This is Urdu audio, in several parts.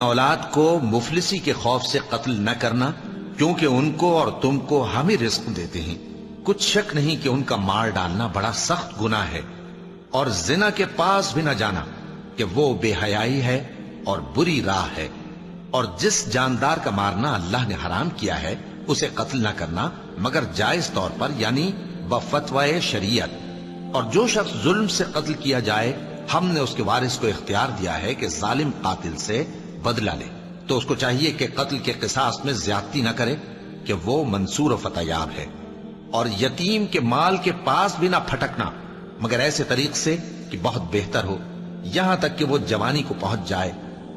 اولاد کو مفلسی کے خوف سے قتل نہ کرنا، کیونکہ ان کو اور تم کو ہم ہی رزق دیتے ہیں۔ کچھ شک نہیں کہ ان کا مار ڈالنا بڑا سخت گناہ ہے، اور زنا کے پاس بھی نہ جانا کہ وہ بے حیائی ہے اور بری راہ ہے۔ اور جس جاندار کا مارنا اللہ نے حرام کیا ہے اسے قتل نہ کرنا مگر جائز طور پر، یعنی بفتوائے شریعت۔ اور جو شخص ظلم سے قتل کیا جائے، ہم نے اس کے وارث کو اختیار دیا ہے کہ ظالم قاتل سے بدلہ لے، تو اس کو چاہیے کہ قتل کے قصاص میں زیادتی نہ کرے، کہ وہ منصور و فتح یاب ہے۔ اور یتیم کے مال کے پاس بھی نہ پھٹکنا مگر ایسے طریق سے کہ بہت بہتر ہو، یہاں تک کہ وہ جوانی کو پہنچ جائے۔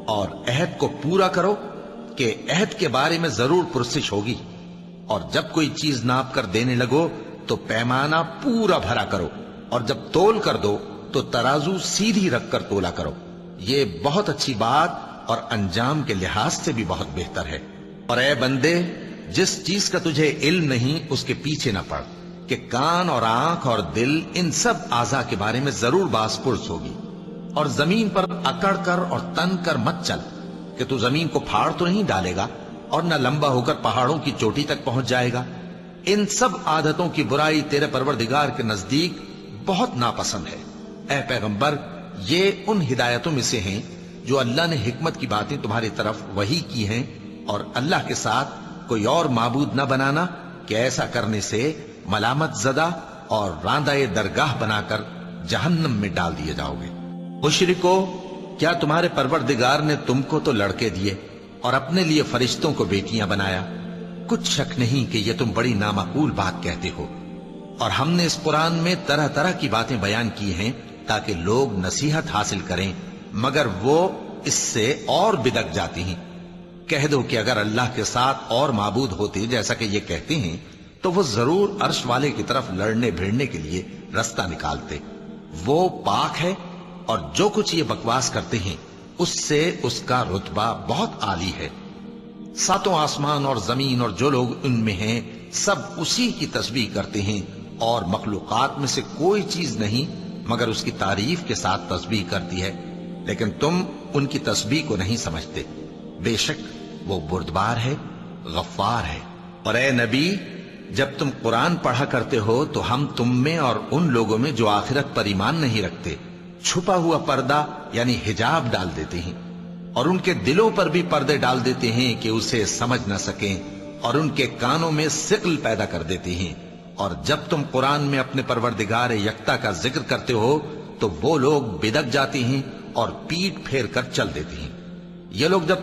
اور عہد کو پورا کرو کہ عہد کے بارے میں ضرور پرسش ہوگی۔ اور جب کوئی چیز ناپ کر دینے لگو تو پیمانہ پورا بھرا کرو، اور جب تول کر دو تو ترازو سیدھی رکھ کر تولا کرو، یہ بہت اچھی بات اور انجام کے لحاظ سے بھی بہت بہتر ہے۔ اور اے بندے، جس چیز کا تجھے علم نہیں اس کے پیچھے نہ پڑ، کہ کان اور آنکھ اور دل ان سب اعضاء کے بارے میں ضرور باز پرس ہوگی۔ اور زمین پر اکڑ کر اور تن کر مت چل، کہ تو زمین کو پھاڑ تو نہیں ڈالے گا اور نہ لمبا ہو کر پہاڑوں کی چوٹی تک پہنچ جائے گا۔ ان سب عادتوں کی برائی تیرے پروردگار کے نزدیک بہت ناپسند ہے۔ اے پیغمبر، یہ ان ہدایتوں میں سے ہیں جو اللہ نے حکمت کی باتیں تمہاری طرف وحی کی ہیں، اور اللہ کے ساتھ کوئی اور معبود نہ بنانا، کہ ایسا کرنے سے ملامت زدہ اور راندہ درگاہ بنا کر جہنم میں ڈال دیے جاؤ گے۔ مشرکو، کیا تمہارے پروردگار نے تم کو تو لڑکے دیے اور اپنے لیے فرشتوں کو بیٹیاں بنایا؟ کچھ شک نہیں کہ یہ تم بڑی نامعقول بات کہتے ہو۔ اور ہم نے اس قرآن میں طرح طرح کی باتیں بیان کی ہیں تاکہ لوگ نصیحت حاصل کریں، مگر وہ اس سے اور بدک جاتی ہیں۔ کہہ دو کہ اگر اللہ کے ساتھ اور معبود ہوتے جیسا کہ یہ کہتے ہیں تو وہ ضرور عرش والے کی طرف لڑنے بھیڑنے کے لیے رستہ نکالتے۔ وہ پاک ہے، اور جو کچھ یہ بکواس کرتے ہیں اس سے اس کا رتبہ بہت عالی ہے۔ ساتوں آسمان اور زمین اور جو لوگ ان میں ہیں سب اسی کی تسبیح کرتے ہیں، اور مخلوقات میں سے کوئی چیز نہیں مگر اس کی تعریف کے ساتھ تسبیح کرتی ہے، لیکن تم ان کی تسبیح کو نہیں سمجھتے۔ بے شک وہ بردبار ہے، غفار ہے۔ اور اے نبی، جب تم قرآن پڑھا کرتے ہو تو ہم تم میں اور ان لوگوں میں جو آخرت پر ایمان نہیں رکھتے چھپا ہوا پردہ یعنی حجاب ڈال دیتے ہیں، اور ان کے دلوں پر بھی پردے ڈال دیتے ہیں کہ اسے سمجھ نہ سکیں، اور ان کے کانوں میں ثقل پیدا کر دیتے ہیں۔ اور جب تم قرآن میں اپنے پروردگار یکتا کا ذکر کرتے ہو تو وہ لوگ بدک جاتے ہیں اور پیٹ پھیر کر چل دیتے ہیں۔ یہ لوگ جب